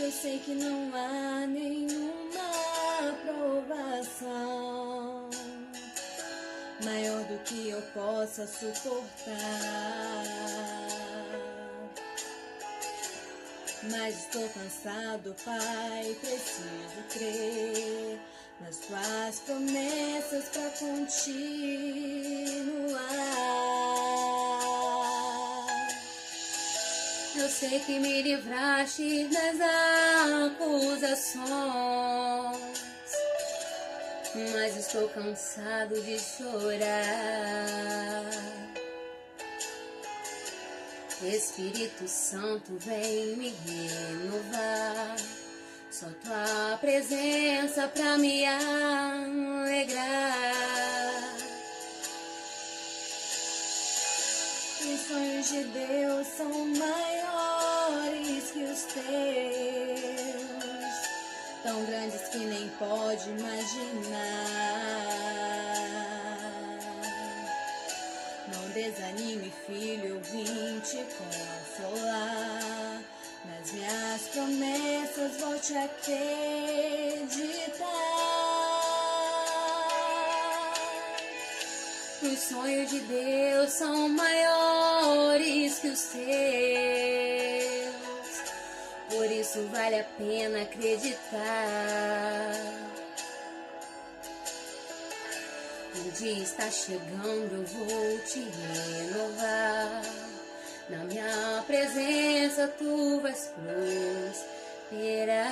Eu sei que não há nenhuma provação maior do que eu possa suportar, mas estou cansado, Pai, preciso crer nas tuas promessas para continuar. Eu sei que me livraste das acusações, mas estou cansado de chorar. Espírito Santo, vem me renovar. Só tua presença pra me alegrar. Os sonhos de Deus são maiores que os teus, tão grandes que nem pode imaginar. Não desanime, filho, eu vim te consolar. Nas minhas promessas volte a acreditar. Os sonhos de Deus são maiores que os teus, por isso vale a pena acreditar. O dia está chegando, eu vou te renovar. Na minha presença tu vais prosperar.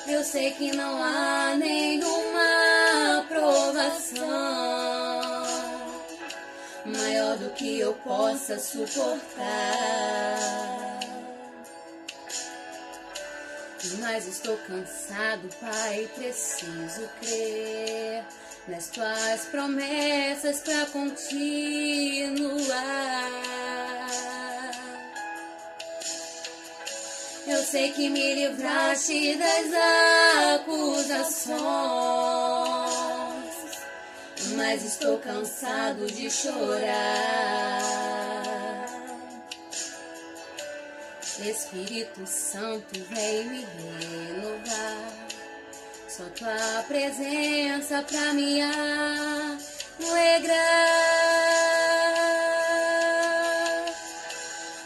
Eu sei que não há nenhuma provação maior do que eu possa suportar, mas estou cansado, Pai, preciso crer nas tuas promessas para continuar. Eu sei que me livraste das acusações, mas estou cansado de chorar. Espírito Santo, vem me renovar. Só tua presença pra me alegrar.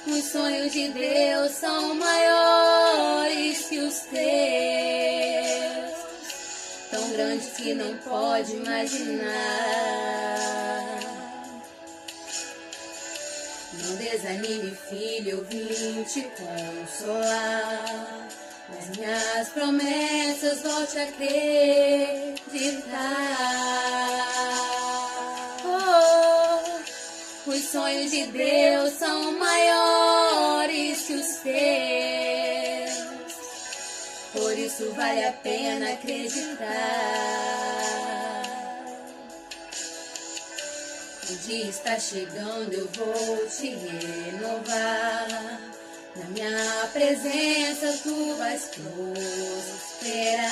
Os sonhos de Deus são maiores que os teus, tão grandes que não pode imaginar. Não desanime, filho, eu vim te consolar. Nas minhas promessas volte a acreditar. Oh, os sonhos de Deus são maiores que os teus, por isso vale a pena acreditar. O dia está chegando, eu vou te renovar. Na minha presença tu vais prosperar.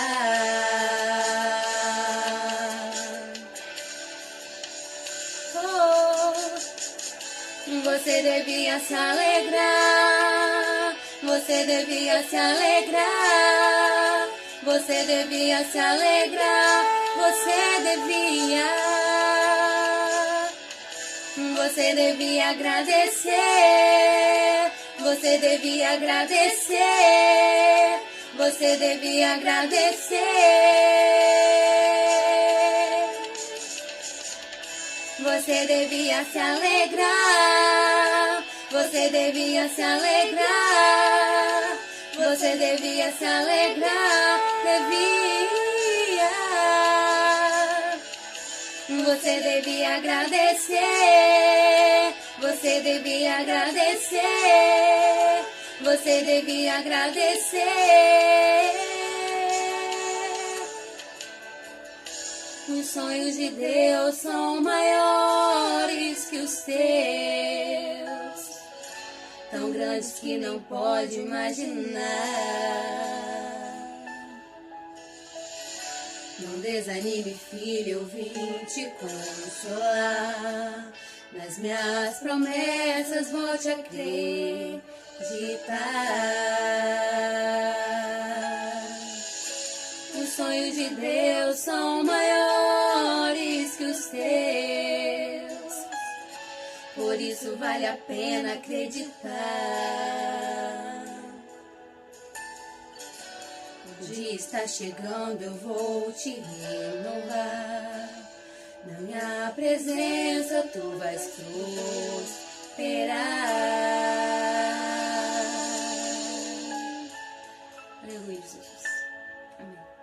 Oh, você devia se alegrar. Você devia se alegrar. Você devia se alegrar. Você devia. Você devia agradecer. Você devia agradecer. Você devia agradecer. Você devia se alegrar. Você devia se alegrar. Você devia se alegrar. Devia. Você devia agradecer. Você devia agradecer. Você devia agradecer. Os sonhos de Deus são maiores que os teus, tão grandes que não pode imaginar. Não desanime, filho, eu vim te consolar. Nas minhas promessas vou te acreditar. Os sonhos de Deus são maiores que os teus, por isso vale a pena acreditar. O dia está chegando, eu vou te renovar. Na minha presença tu vais prosperar. Aleluia, Jesus. Amém.